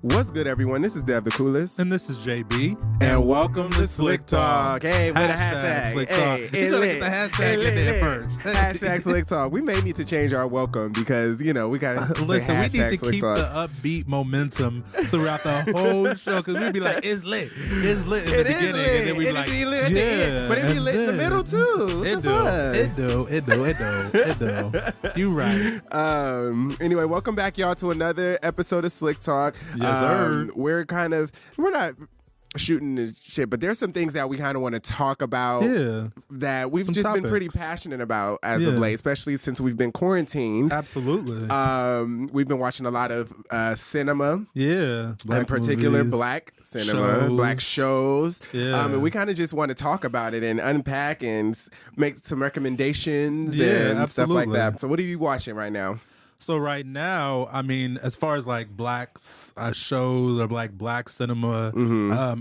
What's good, everyone? This is Dev the Coolest. And this is JB. And welcome to Slick Talk. Hey, with a hashtag. Slick Hey, Talk. You gotta get the hashtag in there first. Hashtag Slick Talk. We may need to change our welcome because, you know, we got to listen, we need to keep the upbeat momentum throughout the whole show because we'd be like, it's lit. It's lit in the beginning. And then we'd be like, lit at the end. But it'd be lit in the middle, too. It do. You right. Anyway, welcome back, y'all, to another episode of Slick Talk. Yes, sir. We're not shooting the shit, but there's some things that we kind of want to talk about that we've just been pretty passionate about as of late, especially since we've been quarantined. Absolutely. We've been watching a lot of cinema. Yeah. In particular, movies, black cinema, black shows. Yeah. And we kind of just want to talk about it and unpack and make some recommendations and stuff like that. So what are you watching right now? So right now, I mean, as far as like black shows or like black cinema,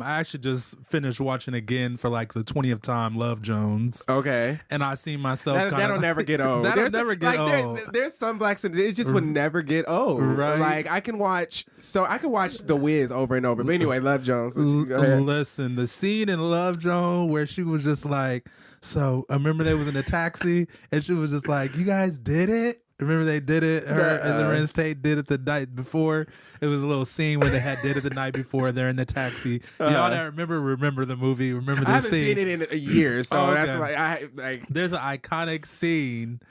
I actually just finished watching again for like the 20th time Love Jones. Okay. And I see myself that'll never get old. That'll never get old. There's some black cinema, it just would never get old. Right. Like I can watch The Wiz over and over. But anyway, Love Jones. Go ahead. Listen, the scene in Love Jones where she was just like, so I remember they was in a taxi and she was just like, you guys did it? Remember they did it? Her and Lorenz Tate did it the night before. It was a little scene where they did it the night before. They're in the taxi. Y'all that remember the movie. Remember the scene. I haven't seen it in a year, so that's why I like. There's an iconic scene.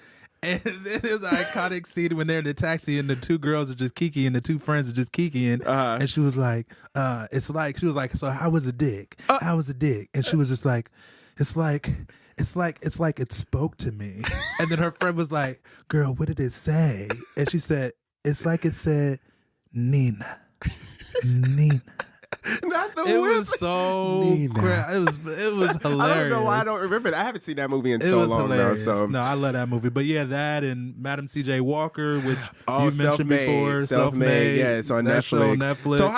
And then there's an iconic scene when they're in the taxi and the two girls are just kikiing and the two friends are just kikiing. And she was like, so how was a dick? How was a dick? And she was just like, it's like it spoke to me. And then her friend was like, girl, what did it say? And she said, it's like it said, Nina. Not the It was so it was hilarious. I don't know why I don't remember that. I haven't seen that movie in so long now. So no, I love that movie. But yeah, that and Madam C.J. Walker, which you mentioned Self-Made. before. Self-Made. Yeah, it's on Netflix. So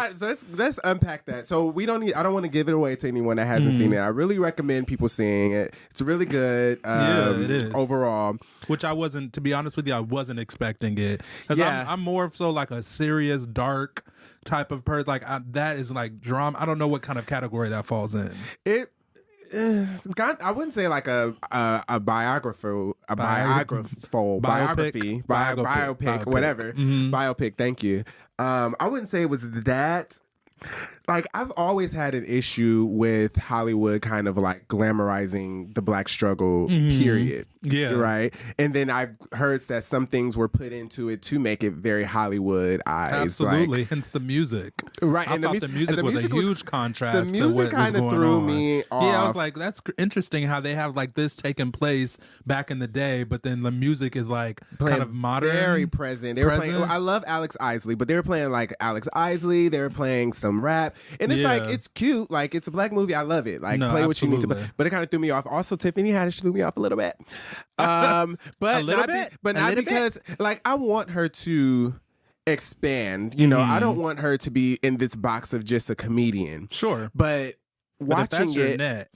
let's unpack that. So I don't want to give it away to anyone that hasn't seen it. I really recommend people seeing it. It's really good. It is overall. Which I wasn't, to be honest with you, I wasn't expecting it. Yeah. I'm more of so like a serious, dark type of person. Like that is like drama. I don't know what kind of category that falls in. I wouldn't say like a biography, whatever. Biopic. Thank you. I wouldn't say it was that. Like, I've always had an issue with Hollywood kind of like glamorizing the black struggle, period. Yeah. Right? And then I've heard that some things were put into it to make it very Hollywood eyes. Absolutely. Like, hence the music. Right. I thought the music was a huge contrast to what was going on. The music kind of threw me off. Yeah, I was like, that's interesting how they have like this taking place back in the day, but then the music is like kind of modern. Very present. They were playing, I love Alex Isley, but they were playing like Alex Isley. They were playing some rap. And it's like, it's cute. Like, it's a black movie. I love it. Like, play what you need to play. But it kind of threw me off. Also, Tiffany Haddish threw me off a little bit. But not because, like, I want her to expand. You know, I don't want her to be in this box of just a comedian. Sure. But watching if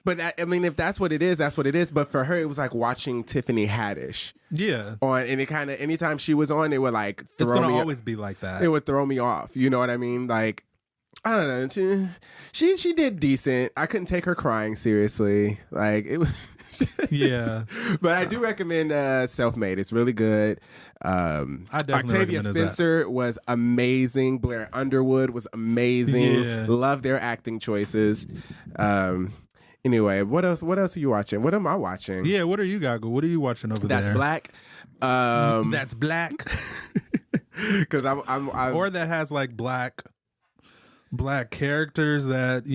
if that's what it is, that's what it is. But for her, it was like watching Tiffany Haddish. Yeah. And it kind of, anytime she was on, it would like throw me. It's going to always be like that. It would throw me off. You know what I mean? Like, I don't know. She did decent. I couldn't take her crying seriously. Like, it was. Yeah. But I do recommend Self-Made. It's really good. I definitely Octavia Spencer was amazing. Blair Underwood was amazing. Yeah. Love their acting choices. Anyway, what else are you watching? What am I watching? Yeah, what are you got? What are you watching over there? That's black. That's black. Because I'm or that has like black characters that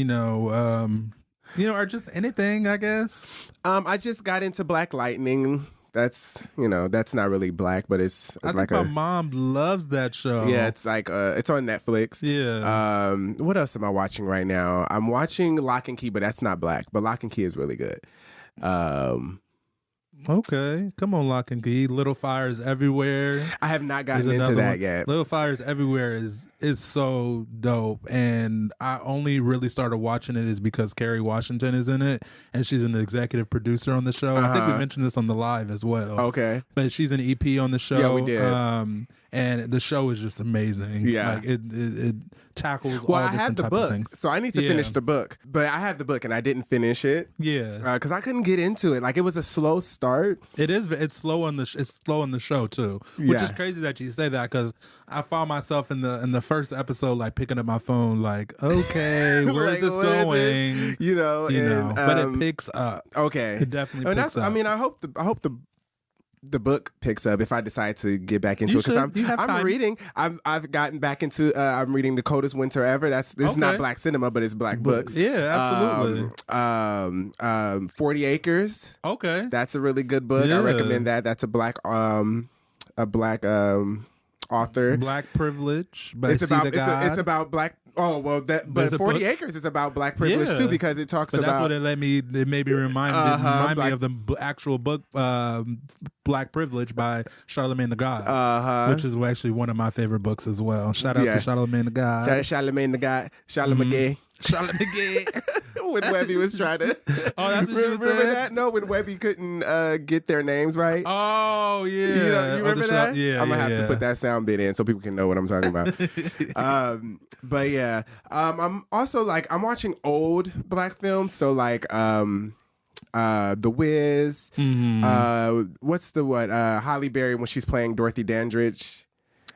are just anything, I guess. I just got into Black Lightning. That's not really black, but it's I like think my mom loves that show. Yeah, it's like it's on Netflix. Yeah. What else am I watching right now? I'm watching Lock and Key, but that's not black. But Lock and Key is really good. Okay, come on, Lock and Key. Little Fires Everywhere. I have not gotten into that yet. Little Fires Everywhere is so dope, and I only really started watching it is because Kerry Washington is in it, and she's an executive producer on the show. I think we mentioned this on the live as well. Okay, but she's an EP on the show. Yeah, we did. and the show is just amazing. Yeah, like it tackles. Well, all I have the book, so I need to finish the book. But I have the book and I didn't finish it. Yeah, because I couldn't get into it. Like it was a slow start. It's slow on the show too, which is crazy that you say that because I found myself in the first episode like picking up my phone, like, okay, where's like, this going? You know, but it picks up. Okay, it definitely picks up. I mean, I hope the book picks up if I decide to get back into it, because I'm reading. I've gotten back into. I'm reading The Coldest Winter Ever. This is not Black cinema, but it's Black books. Yeah, absolutely. 40 Acres. Okay, that's a really good book. I recommend that. That's a black author. Black Privilege. By it's about black. Oh well, but 40 Acres is about Black privilege too, because it talks about. That's what it made me remind me of the actual book, Black Privilege by Charlemagne the God, which is actually one of my favorite books as well. Shout out to Charlemagne the God. Shout out to Charlemagne the God. Charlemagne. Charlemagne. When Webby was trying to. Oh, that's what you remember that? No, when Webby couldn't get their names right. Oh yeah, you remember that? Yeah, I'm gonna have to put that sound bit in so people can know what I'm talking about. But yeah, I'm also like I'm watching old Black films, so like The Wiz. What's the Holly Berry when she's playing Dorothy Dandridge.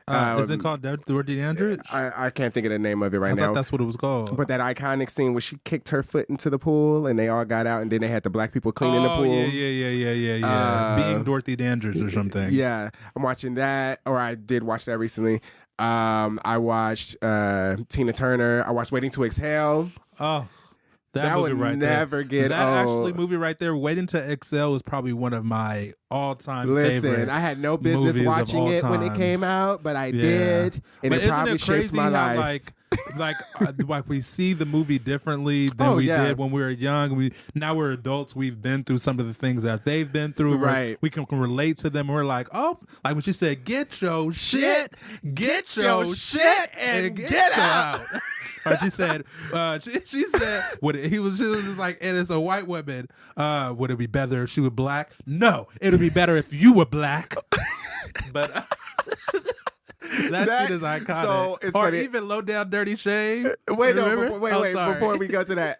Is it called Dorothy Dandridge? I can't think of the name of it right now. I thought that's what it was called. But that iconic scene where she kicked her foot into the pool and they all got out, and then they had the black people cleaning the pool. Yeah. Being Dorothy Dandridge or something. Yeah, I'm watching that, or I did watch that recently. I watched Tina Turner. I watched Waiting to Exhale. Oh. That would never get old. That actually movie right there, Waiting to Exhale, is probably one of my all-time favorite. Listen, I had no business watching it when it came out, but I did, and it probably shaped my life. Like we see the movie differently than we did when we were young. Now we're adults. We've been through some of the things that they've been through. Right, we can relate to them. We're like, oh, like when she said, "Get your shit, and get out." Or she said, she said, she was just like, and it's a white woman. Would it be better if she were black? No, it would be better if you were black. But that scene is iconic. So it's funny. Even Low Down Dirty Shame. Wait, before we go to that.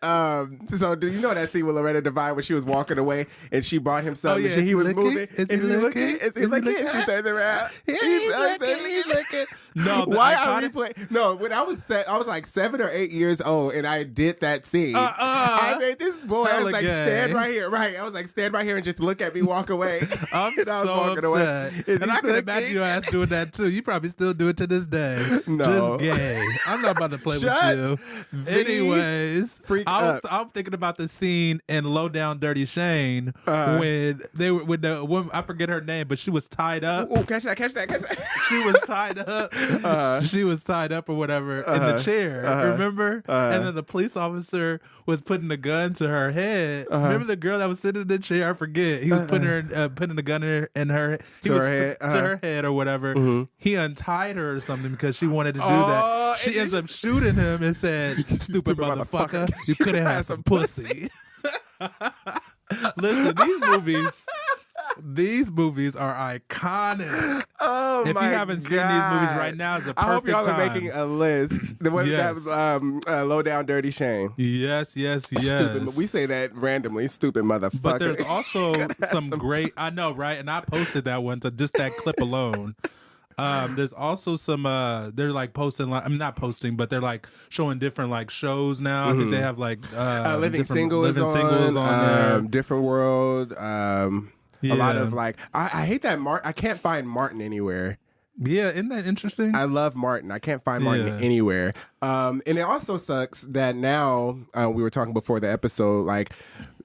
So do you know that scene with Loretta Devine when she was walking away and she bought him something and he was moving? Is he looking? Is he looking? And she turns around. He's looking. No, why are we playing? No, when I was like 7 or 8 years old and I did that scene. I made this boy. I was like, stand right here. Right. I was like, stand right here and just look at me walk away. I'm and I was so walking upset. Away. And I can imagine your ass doing that too. You probably still do it to this day. No. Just gay. I'm not about to play with you. Anyways, I'm thinking about the scene in Low Down Dirty Shame when they were with the woman, I forget her name, but she was tied up. Oh, catch that. She was tied up. She was tied up or whatever in the chair. Remember? And then the police officer was putting the gun to her head. Remember the girl that was sitting in the chair? I forget. He was putting the gun in her head or whatever. He untied her or something because she wanted to do that. She ends up shooting him and said, "Stupid motherfucker, you could have had some pussy." Listen, these movies are iconic. Oh my God. If you haven't seen these movies right now, it's the perfect time. I hope y'all are making a list. The one that was Low Down Dirty Shame. Yes. Stupid, we say that randomly, stupid motherfucker. But there's also some great, I know, right? And I posted that one to just that clip alone. There's also some they're like posting, like I'm not posting, but they're like showing different like shows now. I think they have like Living Singles on there. Different World. A lot of like I hate that I can't find Martin anywhere. Yeah, isn't that interesting? I love Martin. I can't find Martin anywhere. And it also sucks that now we were talking before the episode, like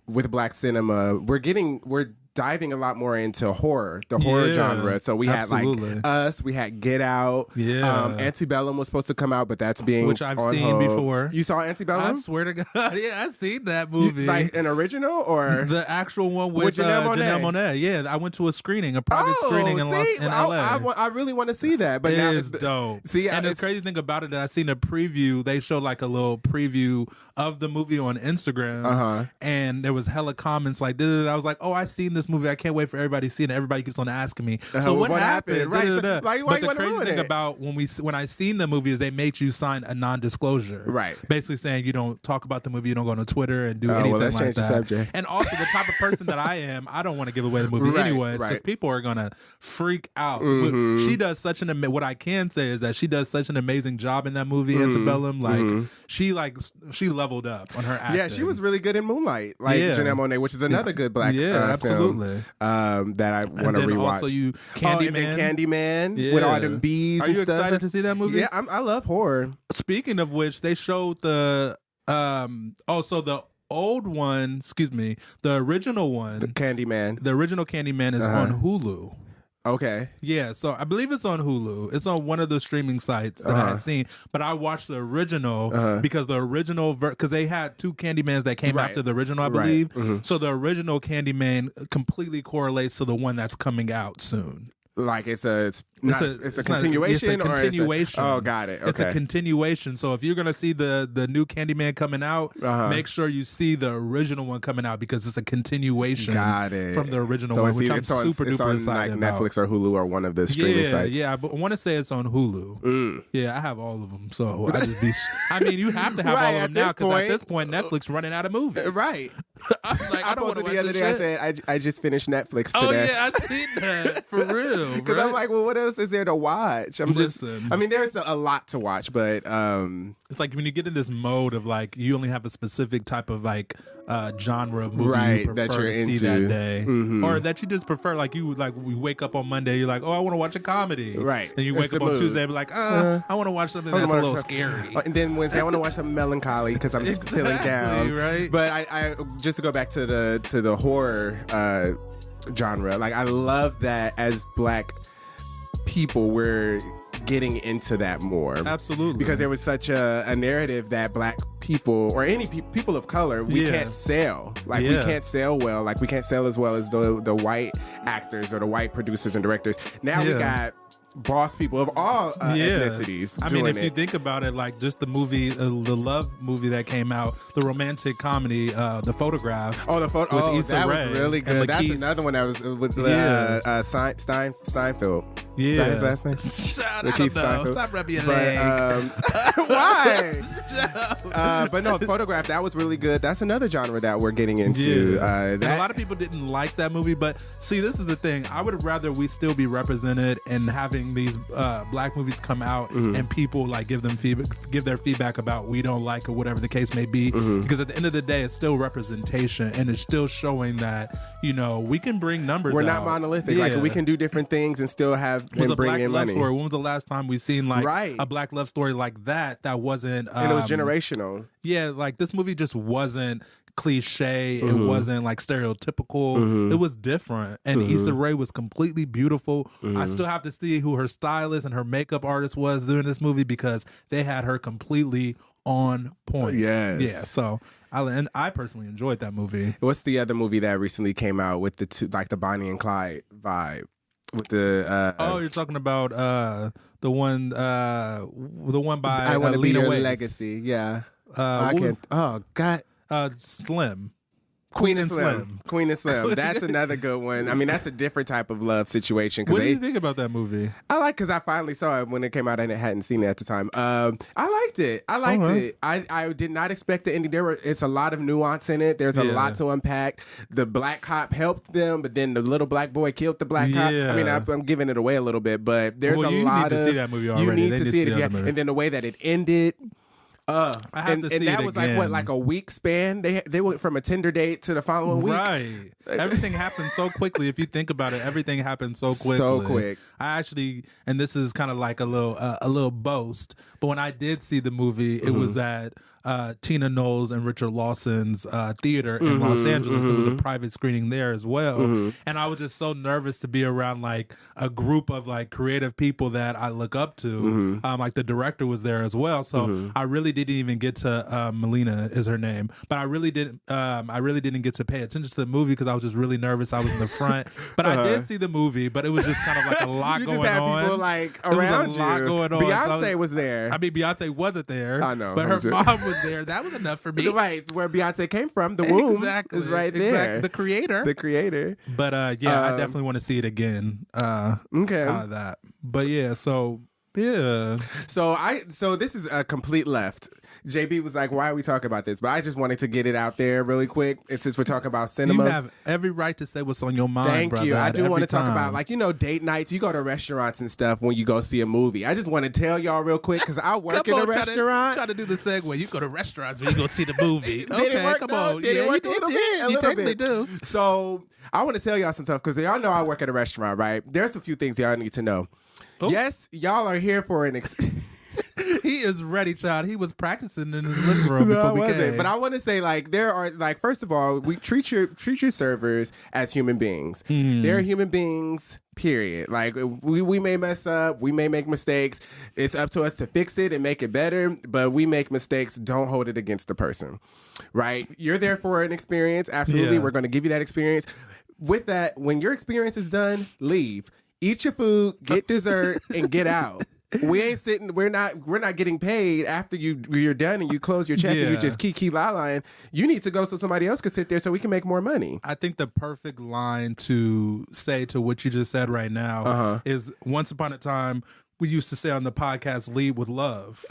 with Black cinema, we're diving a lot more into horror genre. So we had like Us, we had Get Out. Antebellum was supposed to come out, but that's being which I've seen before. You saw Antebellum? I swear to God, yeah, I've seen that movie. Like an original or the actual one with Janelle Monáe? Yeah, I went to a screening, a private screening in LA. I really want to see that, but now it's dope. See, and the crazy thing about it, that I seen a preview. They showed like a little preview of the movie on Instagram, and there was hella comments like, I was like, oh, I seen this this movie. I can't wait for everybody to see it. And everybody keeps on asking me, so what happened? Right. So, why but you the crazy thing about when I seen the movie is they made you sign a non-disclosure. Right. Basically saying you don't talk about the movie, you don't go on Twitter and do anything let's like change that. The subject. And also the type of person that I am, I don't want to give away the movie anyways because people are gonna freak out. She does such what I can say is that she does such an amazing job in that movie, Antebellum. She leveled up on her acting. Yeah, she was really good in Moonlight, Janelle Monáe, which is another good black absolutely film that I want to rewatch. Also, Candyman with all them bees. Are and you stuff. excited to see that movie? Yeah, I love horror. Speaking of which, they showed the the old one, the original one, the Candyman. The original Candyman is on Hulu. Okay. Yeah, so I believe it's on Hulu. It's on one of the streaming sites that I had seen, but I watched the original because the original because they had two Candymans that came after the original, I believe. So the original Candyman completely correlates to the one that's coming out soon. Like it's a continuation. Oh, got it. Okay. It's a continuation. So if you're gonna see the new Candyman coming out, make sure you see the original one coming out because it's a continuation. Got it. From the original one, which I'm super duper excited about. Netflix or Hulu or one of the streaming sites. Yeah, but I want to say it's on Hulu. Yeah, I have all of them. So I just be. I mean, you have to have all of them now because at this point, Netflix running out of movies. Right. I was like, I don't want to watch the other day. I said I just finished Netflix today. Oh yeah, I seen that for real. Because I'm like, well, what else is there to watch? I mean, there's a lot to watch, but it's like when you get in this mode of like you only have a specific type of like genre of movie you prefer that you're to into see that day, or that you just prefer. Like we wake up on Monday, you're like, oh, I want to watch a comedy, right? And you wake up on Tuesday, and be like, I want to watch something that's a little scary. And then Wednesday, I want to watch something melancholy because I'm feeling down, right? But I just to go back to the horror genre, like I love that as Black people we're getting into that more. Absolutely. Because there was such a narrative that Black people or any people of color, we can't sell. Like we can't sell well. Like we can't sell as well as the white actors or the white producers and directors. Now we got boss people of all ethnicities. I mean, if you think about it, like just the movie, the Love movie that came out, the romantic comedy, The Photograph. Oh, with Issa that Rae. Was really good. That's another one that was with Steinfeld. Yeah. Is that his last name? I don't know. Stop rubbing your leg. Why? But no, Photograph, that was really good. That's another genre that we're getting into. And a lot of people didn't like that movie, but see, this is the thing. I would rather we still be represented and having these Black movies come out and people like give their feedback about we don't like or whatever the case may be, because at the end of the day, it's still representation and it's still showing that we can bring numbers. We're not monolithic. Like we can do different things and still have and bring in money. Story. When was the last time we seen like a Black love story like that wasn't and it was generational? Yeah, like this movie just wasn't cliche. It wasn't like stereotypical. It was different, and Issa Rae was completely beautiful. I still have to see who her stylist and her makeup artist was doing this movie because they had her completely on point. Yes. So I personally enjoyed that movie. What's the other movie that recently came out with the two, like the Bonnie and Clyde vibe? With the you're talking about the one by I Want to Be Lena Your Waithe. Legacy. Yeah. I can't. Oh God. Slim. Queen and Slim. Queen and Slim. That's another good one. I mean, that's a different type of love situation. What do you think about that movie? I like because I finally saw it when it came out and I hadn't seen it at the time. I liked it. I did not expect the ending. It's a lot of nuance in it. There's a lot to unpack. The black cop helped them, but then the little black boy killed the black cop. I mean, I'm giving it away a little bit, but there's a lot of... You need to see that movie already. You need to see it. And then the way that it ended... I have to see that it was again. like a week span. They went from a Tinder date to the following week. Right. Everything happened so quickly. If you think about it, everything happened so quickly. So quick. I actually, and this is kind of like a little boast, but when I did see the movie, it was at Tina Knowles and Richard Lawson's theater in Los Angeles. It was a private screening there as well, and I was just so nervous to be around like a group of like creative people that I look up to. Like the director was there as well, so I really didn't even get to Melina is her name, but I really didn't get to pay attention to the movie because I was just really nervous. I was in the front, but I did see the movie, but it was just kind of like a lot going on. People like around there was a lot going on. Beyonce was there. I mean, Beyonce wasn't there. I know, but her mom was there. That was enough for me. Right, where Beyonce came from. The womb is right there. Exactly. The creator. But I definitely want to see it again. Okay. Out of that. But yeah, so yeah. So this is a complete left. JB was like, why are we talking about this? But I just wanted to get it out there really quick. And since we're talking about cinema. You have every right to say what's on your mind, Thank brother, you. I do want to talk about, like, date nights. You go to restaurants and stuff when you go see a movie. I just want to tell y'all real quick, because I work in a restaurant. Try to do the segue. You go to restaurants when you go see the movie. Okay, come on. Did it work a little bit? You technically do. So I want to tell y'all some stuff, because y'all know I work at a restaurant, right? There's a few things y'all need to know. Oh. Yes, y'all are here for an He is ready, child. He was practicing in his living room before we came. But I want to say, like, there are, like, first of all, we treat your servers as human beings. They're human beings, period. Like, we may mess up, we may make mistakes. It's up to us to fix it and make it better. But we make mistakes. Don't hold it against the person, right? You're there for an experience. Absolutely, we're going to give you that experience. With that, when your experience is done, leave. Eat your food, get dessert, and get out. We ain't sitting. We're not getting paid after you're done and you close your check and you just la-lying. You need to go so somebody else can sit there so we can make more money. I think the perfect line to say to what you just said right now is, once upon a time, we used to say on the podcast, lead with love.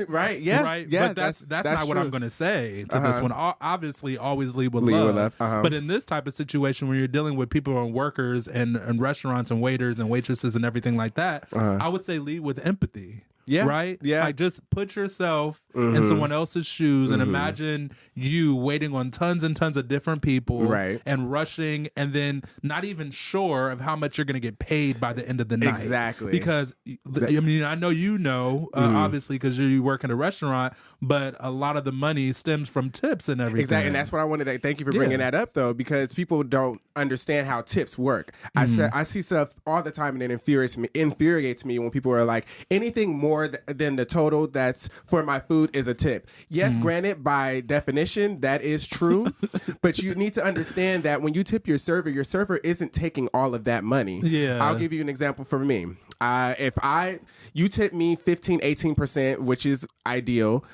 Right? Yeah. Right? Yeah, but that's not what I'm going to say to this one. Obviously, always lead with love. But in this type of situation, when you're dealing with people and workers and restaurants and waiters and waitresses and everything like that, I would say lead with empathy. Yeah. Right? Yeah. Like, just put yourself in someone else's shoes and imagine you waiting on tons and tons of different people and rushing and then not even sure of how much you're going to get paid by the end of the night. Exactly. Because, I mean, I know obviously, because you work in a restaurant, but a lot of the money stems from tips and everything. Exactly. And that's what I wanted to thank you for bringing that up, though, because people don't understand how tips work. I see stuff all the time, and it infuriates me when people are like, anything more than the total that's for my food is a tip. Yes, granted, by definition, that is true. But you need to understand that when you tip your server isn't taking all of that money. Yeah. I'll give you an example for me. If you tip me 15-18%, which is ideal.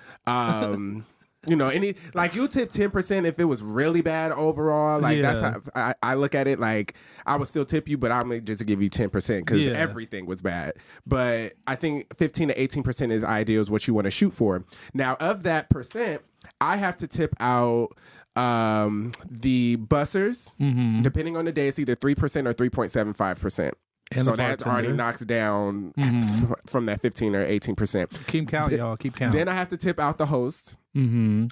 You'll tip 10% if it was really bad overall. Like, that's how I look at it. Like, I would still tip you, but I'm going to just give you 10% because everything was bad. But I think 15-18% is ideal, is what you want to shoot for. Now, of that percent, I have to tip out the bussers. Depending on the day, it's either 3% or 3.75%. So that already knocks down from that 15 or 18%. Keep count, y'all. Keep count. Then I have to tip out the host,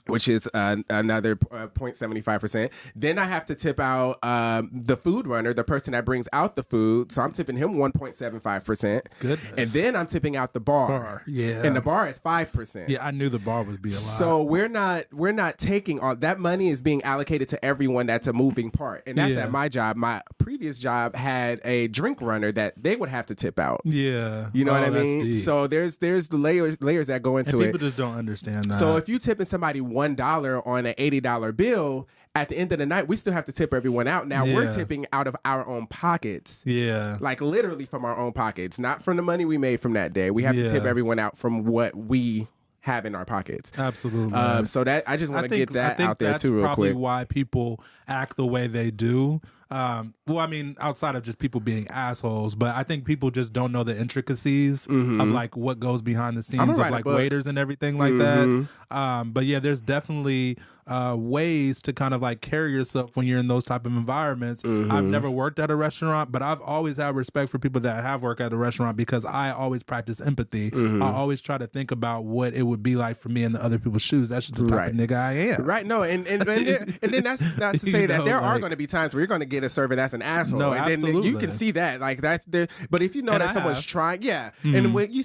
which is another 0.75%. Then I have to tip out the food runner, the person that brings out the food. So I'm tipping him 1.75%. Goodness. And then I'm tipping out the bar. Yeah. And the bar is 5%. Yeah, I knew the bar would be a lot. So we're not taking all that money is being allocated to everyone that's a moving part. And that's at my job. My previous job had a drink runner that they would have to tip out. Yeah. You know what I mean? So there's the layers that go into it. People just don't understand that. So if you tipping somebody $1 on an $80 bill, at the end of the night, we still have to tip everyone out. Now we're tipping out of our own pockets. Yeah. Like, literally from our own pockets, not from the money we made from that day. We have to tip everyone out from what we have in our pockets. Absolutely. So that I just want to get that out there too real quick. That's probably why people act the way they do. Well, I mean, outside of just people being assholes, but I think people just don't know the intricacies of like what goes behind the scenes of like waiters and everything like that. But yeah, there's definitely ways to kind of like carry yourself when you're in those type of environments. I've never worked at a restaurant, but I've always had respect for people that have worked at a restaurant because I always practice empathy. I always try to think about what it would be like for me in the other people's shoes. That's just the type of nigga I am. Right. No, and then that's not to say that there are going to be times where you're going to get a server that's an asshole. No, and absolutely. then you can see that. Like, that's there. But if you know that someone's trying, and when you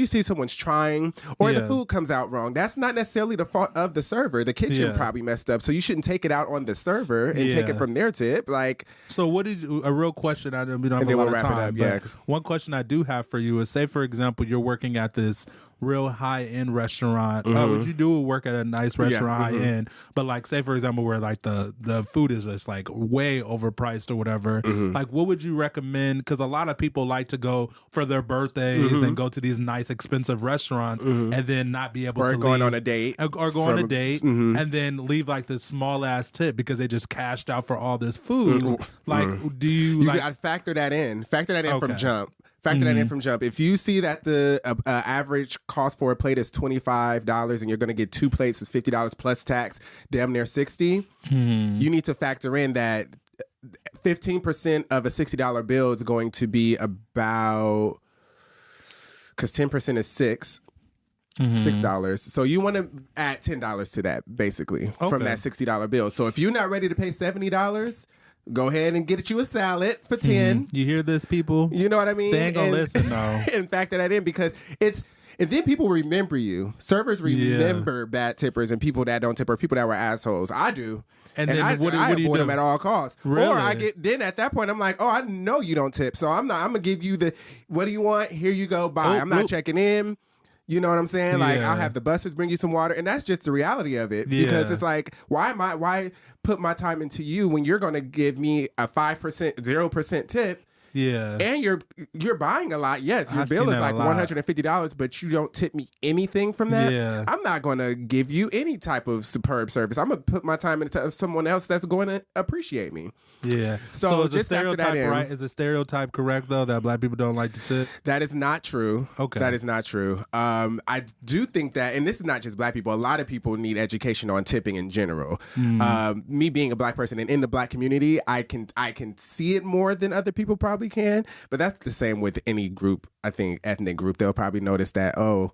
see someone's trying, or the food comes out wrong, that's not necessarily the fault of the server. The kitchen probably messed up, so you shouldn't take it out on the server and take it from their tip. Like, so what did you? A real question. I don't have a lot of time. But one question I do have for you is: say, for example, you're working at this real high-end restaurant. Would you do work at a nice restaurant, high-end, but like, say for example, where like the food is just like way overpriced overpriced or whatever. Like, what would you recommend? Because a lot of people like to go for their birthdays and go to these nice, expensive restaurants and then not be able to going leave, on a date. Or go on a date and then leave like this small ass tip because they just cashed out for all this food. Like, do you like... gotta factor that in. Factor that in from jump. Factor that in from jump. If you see that the average cost for a plate is $25 and you're going to get 2 plates is $50 plus tax, damn near $60, you need to factor in that 15% of a $60 bill is going to be about, because 10% is $6. So you want to add $10 to that, basically, from that $60 bill. So if you're not ready to pay $70, go ahead and get you a salad for 10. You hear this, people? You know what I mean? They ain't gonna listen, though. And factor that in because it's... And then people remember you. Servers remember bad tippers and people that don't tip or people that were assholes. I do. And then I avoid them at all costs. Really? Or then at that point, I'm like, oh, I know you don't tip. So I'm going to give you the, what do you want? Here you go. Bye. I'm not checking in. You know what I'm saying? Like, I'll have the busters bring you some water. And that's just the reality of it. Because it's like, why put my time into you when you're going to give me a 5%, 0% tip? Yeah. And you're buying a lot. Yes, your bill is like $150, but you don't tip me anything from that. Yeah. I'm not going to give you any type of superb service. I'm going to put my time into someone else that's going to appreciate me. Yeah. So is a stereotype right? Is a stereotype correct though that black people don't like to tip? That is not true. Okay. That is not true. I do think that, and this is not just black people, a lot of people need education on tipping in general. Me being a black person and in the black community, I can see it more than other people probably can, but that's the same with any group. I think ethnic group, they'll probably notice that, oh,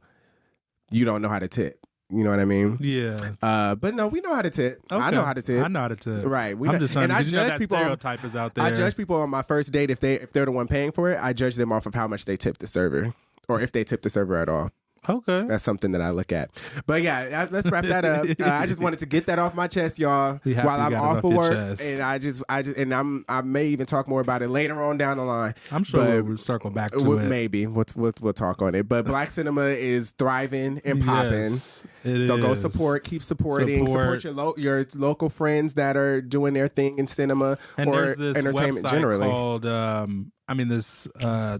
you don't know how to tip. You know what I mean? Yeah. But no, we know how to tip. Okay. I know how to tip. I know how to tip. Right. I'm just trying to judge people. Stereotype is out there. I judge people on my first date if they're the one paying for it. I judge them off of how much they tip the server, or if they tip the server at all. Okay. That's something that I look at. But yeah, let's wrap that up. I just wanted to get that off my chest, y'all, while I'm off of work. And I may even talk more about it later on down the line. I'm sure we'll circle back to it. Maybe we'll talk on it. But black cinema is thriving and popping. Yes, so go support, keep supporting, support your local friends that are doing their thing in cinema and or there's this entertainment website generally. Called this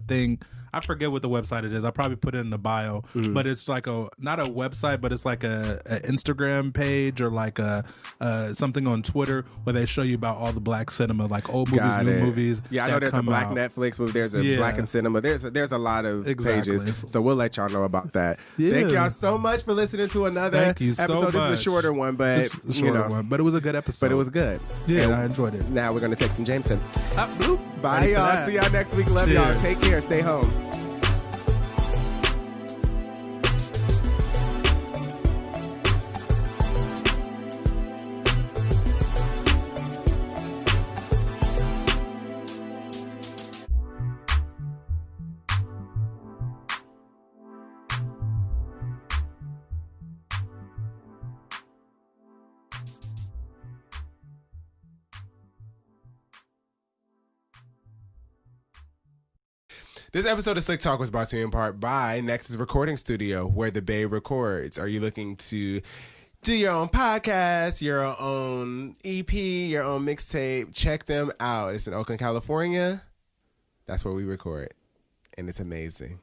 thing. I forget what the website it is. I'll probably put it in the bio. But it's like not a website, but it's like a Instagram page or like a something on Twitter where they show you about all the black cinema, like old movies, new movies. Yeah, I know there's a black Netflix movie. There's a black in cinema. There's a lot of pages. So we'll let y'all know about that. Yeah. Thank y'all so much for listening to another episode. So much. This is a shorter one, but but it was a good episode. But it was good. Yeah, and I enjoyed it. Now we're gonna take some Jameson. Bye, y'all. See y'all next week. Love y'all. Take care. Stay home. This episode of Slick Talk was brought to you in part by Nexus Recording Studio, where the Bay records. Are you looking to do your own podcast, your own EP, your own mixtape? Check them out. It's in Oakland, California. That's where we record, and it's amazing.